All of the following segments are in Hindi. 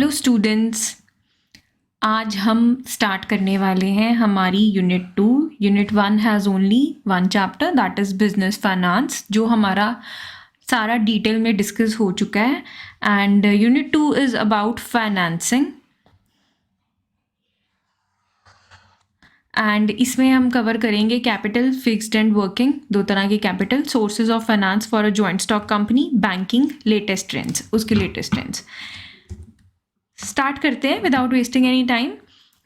हेलो स्टूडेंट्स, आज हम स्टार्ट करने वाले हैं हमारी unit 2। Unit 1 has only one chapter, that is business finance, जो हमारा सारा डिटेल में डिस्कस हो चुका है। And unit 2 is about financing. And इसमें हम कवर करेंगे कैपिटल, फिक्स्ड एंड वर्किंग, दो तरह के capital, sources of finance for a joint stock company, banking, latest trends, उसके लेटेस्ट ट्रेंड्स। स्टार्ट करते हैं without wasting any time.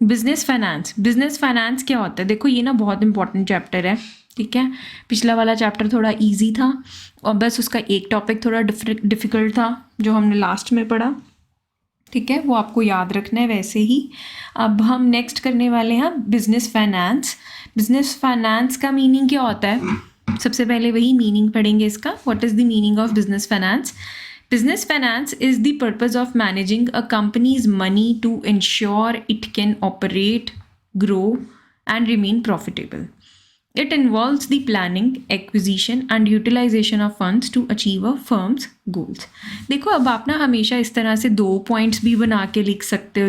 Business finance. Business finance क्या होता है? देखो ये ना बहुत इंपॉर्टेंट चैप्टर है, ठीक है। पिछला वाला चैप्टर थोड़ा इजी था और बस उसका एक टॉपिक थोड़ा डिफ़िकल्ट था जो हमने लास्ट में पढ़ा, ठीक है, वो आपको याद रखना है वैसे ही। अब हम नेक्स्ट करने वाले हैं बिजनेस फाइनेंस। बिजनेस फाइनेंस का मीनिंग क्या होता है? सबसे पहले वही मीनिंग पढ़ेंगे इसका। What is the meaning of business finance? Business finance is the purpose of managing a company's money to ensure it can operate, grow, and remain profitable. It involves the planning, acquisition, and utilization of funds to achieve a firm's goals. देखो अब आप ना हमेशा इस तरह से दो पॉइंट्स भी बना के लिख सकते हो,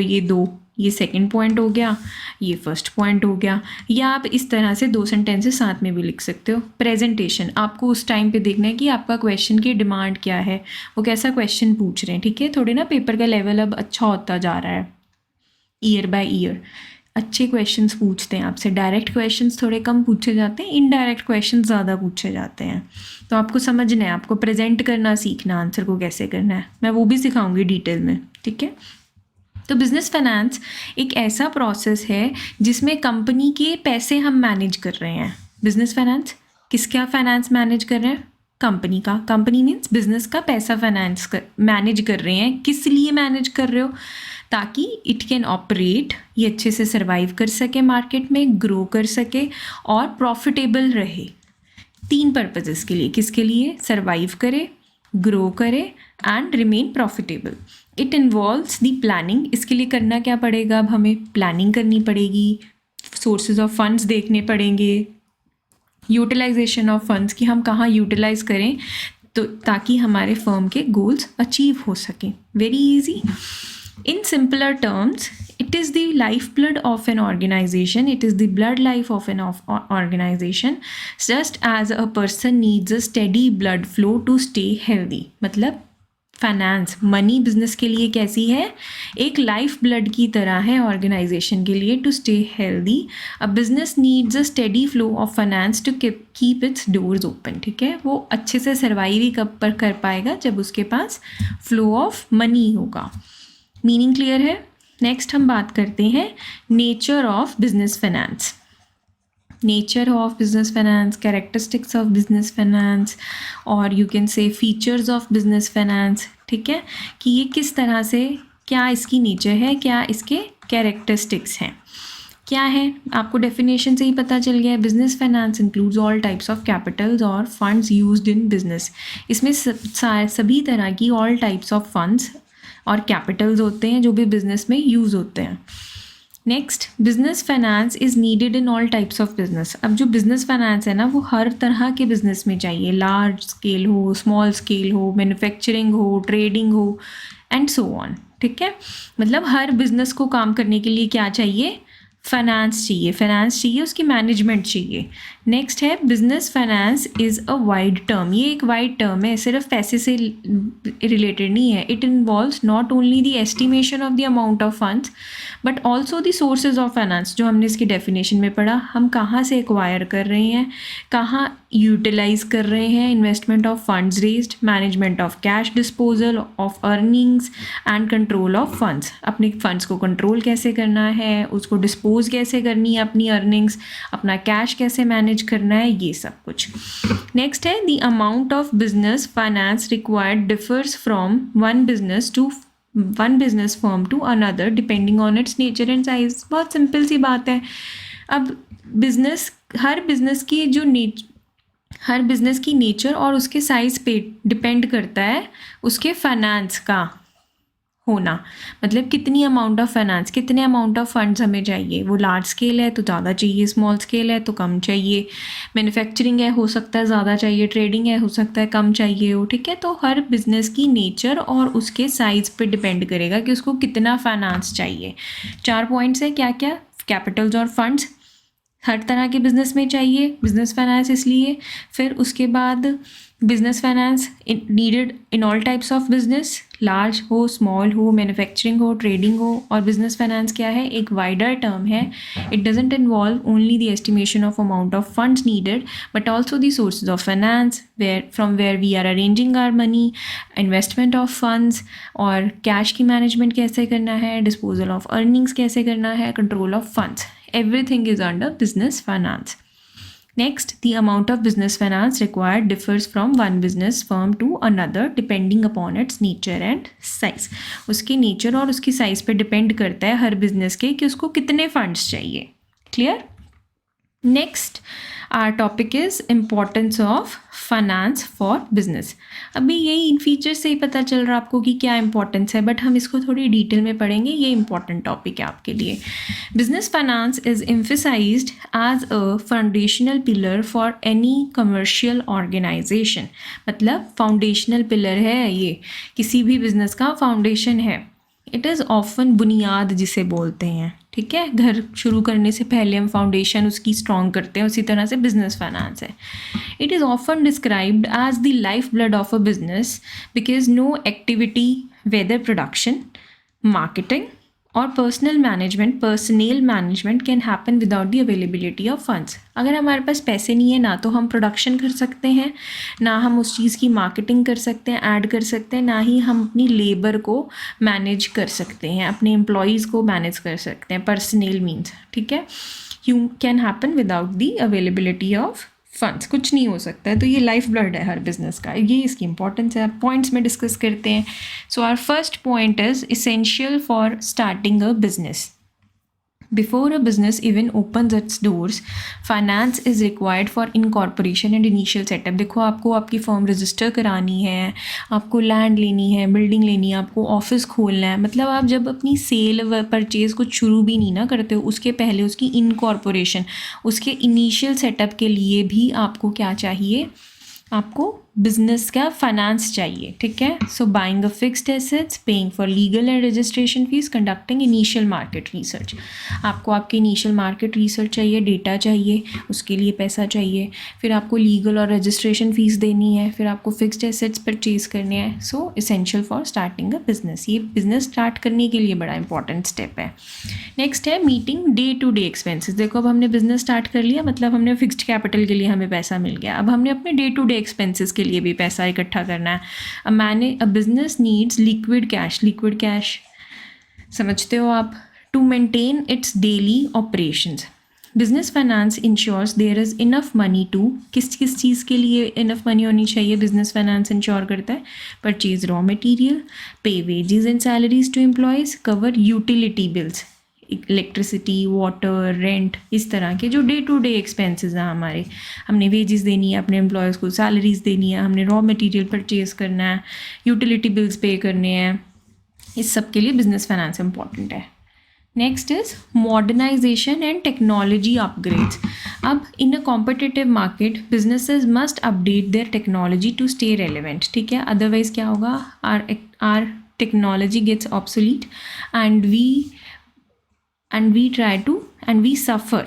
ये सेकंड पॉइंट हो गया, ये फर्स्ट पॉइंट हो गया, या आप इस तरह से दो सेंटेंसेस साथ में भी लिख सकते हो। प्रेजेंटेशन आपको उस टाइम पे देखना है कि आपका क्वेश्चन की डिमांड क्या है, वो कैसा क्वेश्चन पूछ रहे हैं, ठीक है। थोड़े ना पेपर का लेवल अब अच्छा होता जा रहा है, ईयर बाय ईयर अच्छे क्वेश्चंस पूछते हैं आपसे। डायरेक्ट क्वेश्चंस थोड़े कम पूछे जाते हैं, इनडायरेक्ट क्वेश्चंस ज़्यादा पूछे जाते हैं। तो आपको समझना है, आपको प्रेजेंट करना सीखना, आंसर को कैसे करना है, मैं वो भी सिखाऊंगी डिटेल में, ठीक है। तो बिजनेस फाइनेंस एक ऐसा प्रोसेस है जिसमें कंपनी के पैसे हम मैनेज कर रहे हैं। बिजनेस फाइनेंस किसका फाइनेंस मैनेज कर रहे हैं? कंपनी का। कंपनी मीन्स बिजनेस का पैसा मैनेज कर रहे हैं। किस लिए मैनेज कर रहे हो? ताकि इट कैन ऑपरेट, ये अच्छे से सर्वाइव कर सके मार्केट में, ग्रो कर सके और प्रॉफिटेबल रहे। तीन पर्पजेस के लिए। किसके लिए? सर्वाइव करे, ग्रो करे and remain profitable. It involves the planning. इसके लिए करना क्या पड़ेगा? अब हमें प्लानिंग करनी पड़ेगी, सोर्सेज ऑफ फंड्स देखने पड़ेंगे, यूटिलाइजेशन ऑफ फंड्स कि हम कहाँ यूटिलाइज करें तो ताकि हमारे फर्म के गोल्स अचीव हो सकें। Very easy. In simpler terms, it is the lifeblood of an organization. It is the blood life of an organization. Just as a person needs a steady blood flow to stay healthy. मतलब फाइनेंस, मनी बिजनेस के लिए कैसी है? एक लाइफ ब्लड की तरह है ऑर्गेनाइजेशन के लिए, to stay healthy. A business needs a steady flow of finance to keep its doors open, ठीक है। वो अच्छे से सर्वाइव ही कब पर कर पाएगा? जब उसके पास फ्लो ऑफ मनी होगा। मीनिंग क्लियर है? नेक्स्ट हम बात करते हैं nature of business finance. Nature of business finance, characteristics of business finance, और you can say features of business finance, ठीक है, कि ये किस तरह से, क्या इसकी नेचर है, क्या इसके कैरेक्टरिस्टिक्स हैं, क्या है। आपको डेफिनेशन से ही पता चल गया है। Business finance includes all types of Capitals और फंड्स यूज्ड इन बिजनेस। इसमें सभी तरह की ऑल टाइप्स ऑफ फंड्स और कैपिटल्स होते हैं जो भी बिजनेस में यूज़ होते हैं। Next, business finance is needed in all types of business. अब जो बिजनेस फाइनेंस है ना, वो हर तरह के बिजनेस में चाहिए। लार्ज स्केल हो, स्मॉल स्केल हो, मैन्युफैक्चरिंग हो, ट्रेडिंग हो एंड सो ऑन, ठीक है। मतलब हर बिजनेस को काम करने के लिए क्या चाहिए? फाइनेंस चाहिए। फाइनेंस चाहिए, उसकी मैनेजमेंट चाहिए। नेक्स्ट है business finance is a wide term. ये एक वाइड टर्म है, सिर्फ पैसे से रिलेटेड नहीं है। It involves not only the estimation of the amount of funds but also the sources of finance, जो हमने इसकी डेफिनेशन में पढ़ा। हम कहाँ से एक्वायर कर रहे हैं, कहाँ यूटिलाइज कर रहे हैं, investment of funds raised, management of cash disposal of earnings and control of funds. अपने फंड्स को कंट्रोल कैसे करना है, उसको डिस्पोज कैसे करनी है, अपनी अर्निंग्स, अपना कैश कैसे मैनेज करना है, ये सब कुछ। नेक्स्ट है the amount of business finance required differs from one business firm to another depending on its nature and size. बहुत सिंपल सी बात है। अब हर बिजनेस की नेचर और उसके साइज पे डिपेंड करता है उसके फाइनेंस का, होना, मतलब कितनी अमाउंट ऑफ फाइनेंस, कितने अमाउंट ऑफ फंड्स हमें चाहिए। वो लार्ज स्केल है तो ज़्यादा चाहिए, स्मॉल स्केल है तो कम चाहिए, मैन्युफैक्चरिंग है हो सकता है ज़्यादा चाहिए, ट्रेडिंग है हो सकता है कम चाहिए हो, ठीक है। तो हर बिज़नेस की नेचर और उसके साइज़ पे डिपेंड करेगा कि उसको कितना फाइनेंस चाहिए। 4 पॉइंट्स है क्या क्या, कैपिटल्स और फंड्स हर तरह के बिजनेस में चाहिए, बिजनेस फाइनेंस इसलिए। फिर उसके बाद business finance needed in all types of business, large हो, स्मॉल हो, मैन्युफैक्चरिंग हो, ट्रेडिंग हो। और बिजनेस फाइनेंस क्या है, एक वाइडर टर्म है। It doesn't involve only the estimation of amount of funds needed but also the sources of finance, where we are arranging our money, investment of funds, और कैश की मैनेजमेंट कैसे करना है, डिस्पोजल ऑफ अर्निंग्स कैसे करना है, control of funds. Everything is under business finance. Next, the amount of business finance required differs from one business firm to another depending upon its nature and size. उसकी nature और उसकी size पे depend करता है हर business के कि उसको कितने funds चाहिए. Clear? Next, our topic is importance of finance for business. अभी यही इन फीचर्स से ही पता चल रहा है आपको कि क्या इंपॉर्टेंस है, बट हम इसको थोड़ी डिटेल में पढ़ेंगे, ये इंपॉर्टेंट टॉपिक है आपके लिए। Business finance is emphasised as a foundational pillar for any commercial organisation. मतलब फाउंडेशनल पिलर है ये, किसी भी बिजनेस का फाउंडेशन है। इट इज़ ऑफन बुनियाद जिसे बोलते हैं, ठीक है। घर शुरू करने से पहले हम फाउंडेशन उसकी स्ट्रॉन्ग करते हैं, उसी तरह से बिजनेस फाइनेंस है। It is often described as the life blood of a business because no activity whether production, marketing और personnel management can happen without the availability of funds. अगर हमारे पास पैसे नहीं है ना तो हम प्रोडक्शन कर सकते हैं, ना हम उस चीज़ की मार्केटिंग कर सकते हैं, ऐड कर सकते हैं, ना ही हम अपनी लेबर को मैनेज कर सकते हैं, अपने एम्प्लॉयज़ को मैनेज कर सकते हैं। पर्सनल मीन्स, ठीक है, you can happen without the availability of funds, कुछ नहीं हो सकता है। तो ये लाइफ ब्लड है हर बिजनेस का, ये इसकी इंपॉर्टेंस है। पॉइंट्स में डिस्कस करते हैं। So our first point is essential for starting a business. Before a business even opens its doors, finance is required for incorporation and initial setup. देखो, आपको आपकी फर्म रजिस्टर करानी है, आपको लैंड लेनी है, बिल्डिंग लेनी है, आपको ऑफिस खोलना है। मतलब आप जब अपनी सेल व परचेज़ कुछ शुरू भी नहीं ना करते हो, उसके पहले उसकी इनकॉर्पोरेशन, उसके इनिशियल सेटअप के लिए भी आपको क्या चाहिए, आपको बिजनेस का फाइनेंस चाहिए, ठीक है। So buying a fixed assets, paying for legal and registration fees, conducting initial market research. आपको आपके इनिशियल मार्केट रिसर्च चाहिए, डेटा चाहिए, उसके लिए पैसा चाहिए। फिर आपको लीगल और रजिस्ट्रेशन फीस देनी है, फिर आपको फिक्स्ड एसेट्स परचेज करने हैं। So essential for starting a business, ये बिजनेस स्टार्ट करने के लिए बड़ा इंपॉर्टेंट स्टेप है। नेक्स्ट है meeting day to day expenses. देखो, अब हमने बिजनेस स्टार्ट कर लिया, मतलब हमने फिक्स्ड कैपिटल के लिए हमें पैसा मिल गया। अब हमने अपने डे टू डे एक्सपेंसेस के लिए भी पैसा इकट्ठा करना है। A business needs liquid cash समझते हो आप, to maintain its daily operations. Business finance ensures there is enough money to, किस चीज़ के लिए इनफ मनी होनी चाहिए बिजनेस फाइनेंस इंश्योर करता है, purchase raw material, pay wages and salaries to employees, cover utility bills, electricity, water, rent, इस तरह के जो डे टू डे एक्सपेंसेस हैं हमारे। हमने वेजेस देनी है अपने एम्प्लॉयज़ को, सैलरीज देनी है, हमने रॉ मटेरियल परचेज करना है, यूटिलिटी बिल्स पे करने हैं, इस सब के लिए बिजनेस फाइनेंस इंपॉर्टेंट है। Next is modernisation and technology upgrades. अब in a competitive market businesses must update their technology to stay relevant, ठीक है। अदरवाइज क्या होगा, our technology gets obsolete and we suffer,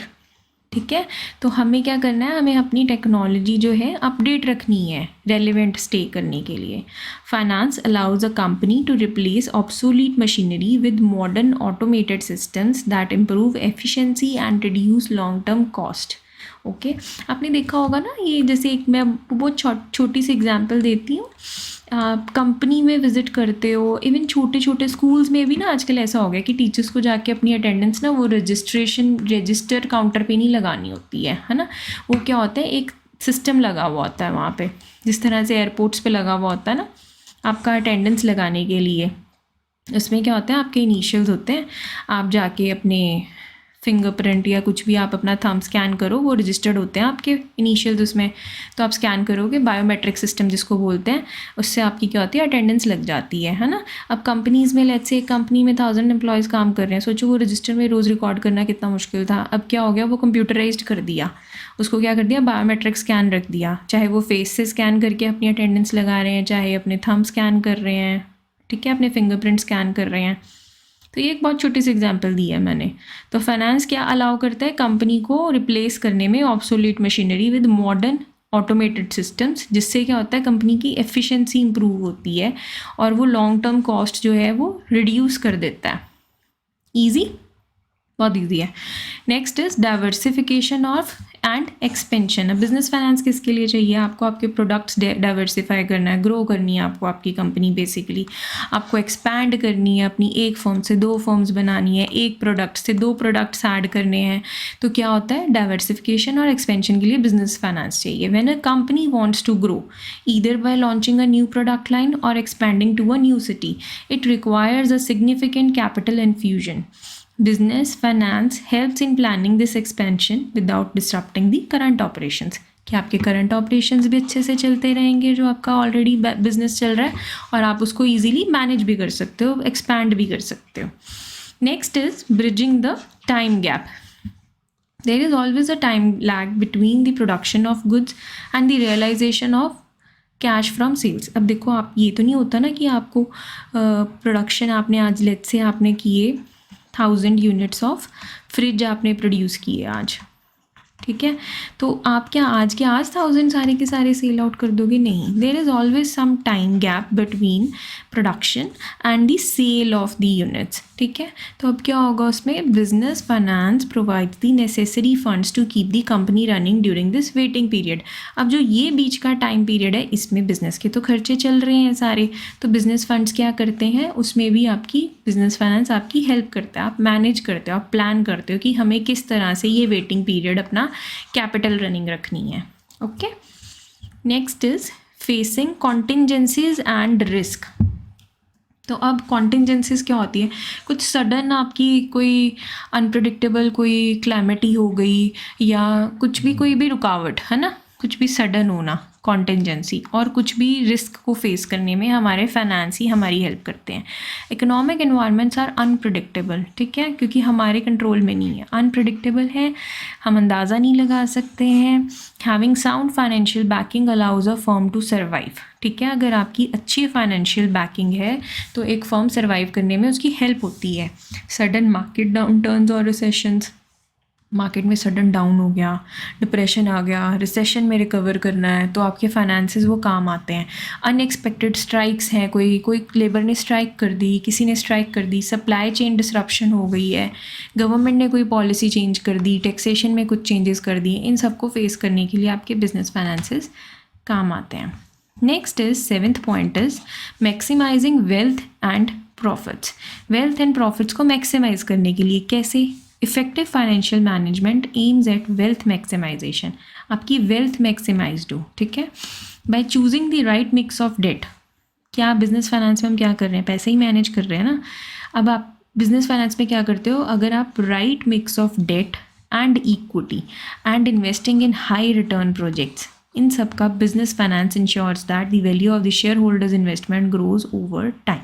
ठीक है। तो हमें क्या करना है, हमें अपनी टेक्नोलॉजी जो है अपडेट रखनी है रेलिवेंट स्टे करने के लिए। Finance allows a company to replace obsolete machinery with modern automated systems that improve efficiency and reduce long term cost. Okay, आपने देखा होगा ना, ये जैसे एक मैं बहुत छोटी सी एग्जांपल देती हूँ। आप कंपनी में विज़िट करते हो, इवन छोटे छोटे स्कूल्स में भी ना आजकल ऐसा हो गया कि टीचर्स को जाके अपनी अटेंडेंस ना वो रजिस्टर काउंटर पे नहीं लगानी होती है ना। वो क्या होता है, एक सिस्टम लगा हुआ होता है वहाँ पे, जिस तरह से एयरपोर्ट्स पे लगा हुआ होता है ना आपका अटेंडेंस लगाने के लिए। उसमें क्या होता है, आपके इनिशियल्स होते हैं, आप जाके अपने फिंगरप्रिंट या कुछ भी आप अपना थंब स्कैन करो, वो रजिस्टर्ड होते हैं आपके इनिशियल्स उसमें, तो आप स्कैन करोगे, बायोमेट्रिक सिस्टम जिसको बोलते हैं, उससे आपकी क्या होती है, अटेंडेंस लग जाती है ना। अब कंपनीज़ में लेट्स से एक कंपनी में 1000 एम्प्लॉयज़ काम कर रहे हैं, सोचो वो रजिस्टर में रोज़ रिकॉर्ड करना कितना मुश्किल था। अब क्या हो गया, वो कंप्यूटराइज्ड कर दिया, उसको क्या कर दिया, बायोमेट्रिक स्कैन रख दिया, चाहे वो फेस से स्कैन करके अपनी अटेंडेंस लगा रहे हैं, चाहे अपने थंब स्कैन कर रहे हैं, ठीक है, अपने फिंगरप्रिंट स्कैन कर रहे हैं। तो ये एक बहुत छोटी सी एग्जांपल दी है मैंने। तो फाइनेंस क्या अलाउ करता है, कंपनी को रिप्लेस करने में obsolete machinery with modern automated systems, जिससे क्या होता है, कंपनी की एफिशिएंसी इंप्रूव होती है और वो लॉन्ग टर्म कॉस्ट जो है वो रिड्यूस कर देता है। ईजी, बहुत ईजी है। Next is diversification of and expansion. अब बिजनेस फाइनेंस किसके लिए चाहिए, आपको आपके प्रोडक्ट्स डाइवर्सिफाई करना है, ग्रो करनी है आपको आपकी कंपनी, बेसिकली आपको एक्सपैंड करनी है, अपनी एक फर्म से 2 फर्म्स बनानी है, एक प्रोडक्ट से 2 प्रोडक्ट्स ऐड करने हैं। तो क्या होता है, डाइवर्सिफिकेशन और एक्सपेंशन के लिए बिजनेस फाइनेंस चाहिए। When a company wants to grow either by launching a new product line or expanding to a new city, it requires a significant capital infusion. Business finance helps in planning this expansion without disrupting the current operations. कि आपके करंट ऑपरेशंस भी अच्छे से चलते रहेंगे जो आपका ऑलरेडी बिजनेस चल रहा है, और आप उसको ईजिली मैनेज भी कर सकते हो, एक्सपैंड भी कर सकते हो. Next is bridging the time gap. There is always a time lag between the production of goods and the realisation of cash from sales. अब देखो, आप ये तो नहीं होता ना कि आपको प्रोडक्शन आपने आज लेट से आपने किए 1000 यूनिट्स ऑफ फ्रिज आपने प्रोड्यूस किए आज, ठीक है, तो आप क्या आज के आज 1000 सारे के सारे सेल आउट कर दोगे, नहीं. There is always some time gap between production and the sale of the units, ठीक है. तो अब क्या होगा उसमें, business finance provides the necessary funds to keep the company running during this waiting period. अब जो ये बीच का टाइम पीरियड है, इसमें बिजनेस के तो खर्चे चल रहे हैं सारे, तो बिजनेस फंड्स क्या करते हैं, उसमें भी आपकी बिजनेस फाइनेंस आपकी हेल्प करता है. आप मैनेज करते हो, आप प्लान करते हो कि हमें किस तरह से ये वेटिंग पीरियड अपना कैपिटल रनिंग रखनी है. Okay, next is facing contingencies and risk. तो अब कॉन्टिंजेंसीज क्या होती है, कुछ सडन आपकी कोई अनप्रिडिक्टेबल कोई क्लाइमेटी हो गई, या कुछ भी कोई भी रुकावट है ना, कुछ भी सडन होना, कॉन्टिंजेंसी, और कुछ भी रिस्क को फेस करने में हमारे फाइनेंस ही हमारी हेल्प करते हैं. इकोनॉमिक एनवायरनमेंट्स आर अनप्रिडिक्टेबल, ठीक है, क्योंकि हमारे कंट्रोल में नहीं है, अनप्रिडिक्टेबल है, हम अंदाज़ा नहीं लगा सकते हैं. Having sound financial backing allows a firm to survive, ठीक है. अगर आपकी अच्छी फाइनेंशियल बैकिंग है तो एक फर्म सर्वाइव करने में उसकी हेल्प होती है. सडन मार्केट डाउन टर्न्स और रिसेशंस, मार्केट में सडन डाउन हो गया, डिप्रेशन आ गया, रिसेशन में रिकवर करना है, तो आपके फाइनेंसेस वो काम आते हैं. अनएक्सपेक्टेड स्ट्राइक्स हैं, कोई लेबर ने स्ट्राइक कर दी, किसी ने स्ट्राइक कर दी, सप्लाई चेन डिसरप्शन हो गई है, गवर्नमेंट ने कोई पॉलिसी चेंज कर दी, टैक्सेशन में कुछ चेंजेस कर दिए, इन सबको फेस करने के लिए आपके बिजनेस फाइनेंसेस काम आते हैं. Next is 7th point is maximising wealth and profits. Wealth and profits को मैक्सिमाइज करने के लिए कैसे, effective financial management aims at wealth maximisation. आपकी वेल्थ मैक्सिमाइज्ड हो, ठीक है, by choosing the right mix of debt. क्या बिजनेस फाइनेंस में हम क्या कर रहे हैं, पैसे ही मैनेज कर रहे हैं ना. अब आप बिजनेस फाइनेंस में क्या करते हो, अगर आप right mix of debt and equity and investing in high return projects, इन सब का business finance ensures that the value of the shareholders investment grows over time.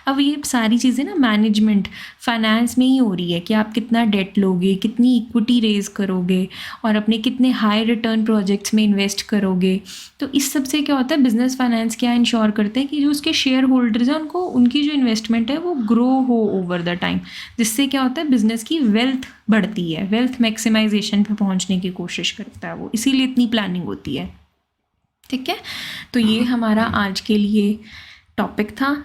अब ये सारी चीज़ें ना मैनेजमेंट फाइनेंस में ही हो रही है कि आप कितना डेट लोगे, कितनी इक्विटी रेज करोगे, और अपने कितने हाई रिटर्न प्रोजेक्ट्स में इन्वेस्ट करोगे. तो इस सब से क्या होता है, बिजनेस फाइनेंस क्या इंश्योर करते हैं कि जो उसके शेयर होल्डर्स हैं उनको उनकी जो इन्वेस्टमेंट है वो ग्रो हो ओवर द टाइम, जिससे क्या होता है, बिजनेस की वेल्थ बढ़ती है, वेल्थ मैक्सिमाइजेशन पे पहुंचने की कोशिश करता है वो, इसीलिए इतनी प्लानिंग होती है. ठीक है, तो ये हमारा आज के लिए टॉपिक था.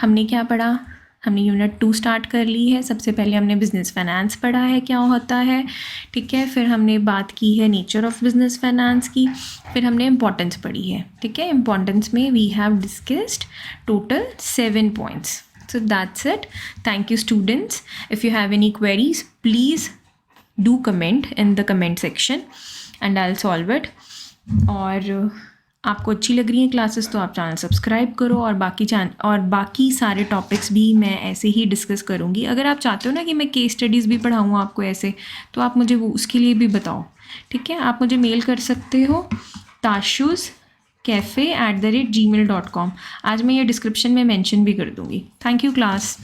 हमने क्या पढ़ा, हमने यूनिट 2 स्टार्ट कर ली है. सबसे पहले हमने बिजनेस फाइनेंस पढ़ा है क्या होता है, ठीक है, फिर हमने बात की है नेचर ऑफ बिजनेस फाइनेंस की, फिर हमने इम्पोर्टेंस पढ़ी है. ठीक है, इम्पोर्टेंस में we have discussed total 7 points. So that's it. Thank you students. If you have any queries, please do comment in the comment section and I'll solve it. और आपको अच्छी लग रही हैं क्लासेस तो आप चैनल सब्सक्राइब करो, और बाकी सारे टॉपिक्स भी मैं ऐसे ही डिस्कस करूँगी। अगर आप चाहते हो ना कि मैं केस स्टडीज़ भी पढ़ाऊँ आपको ऐसे, तो आप मुझे वो उसके लिए भी बताओ, ठीक है। आप मुझे मेल कर सकते हो tashuskafe@gmail.com। आज मैं ये डिस्क्रिप्शन में मेंशन भी कर दूँगी। Thank you class.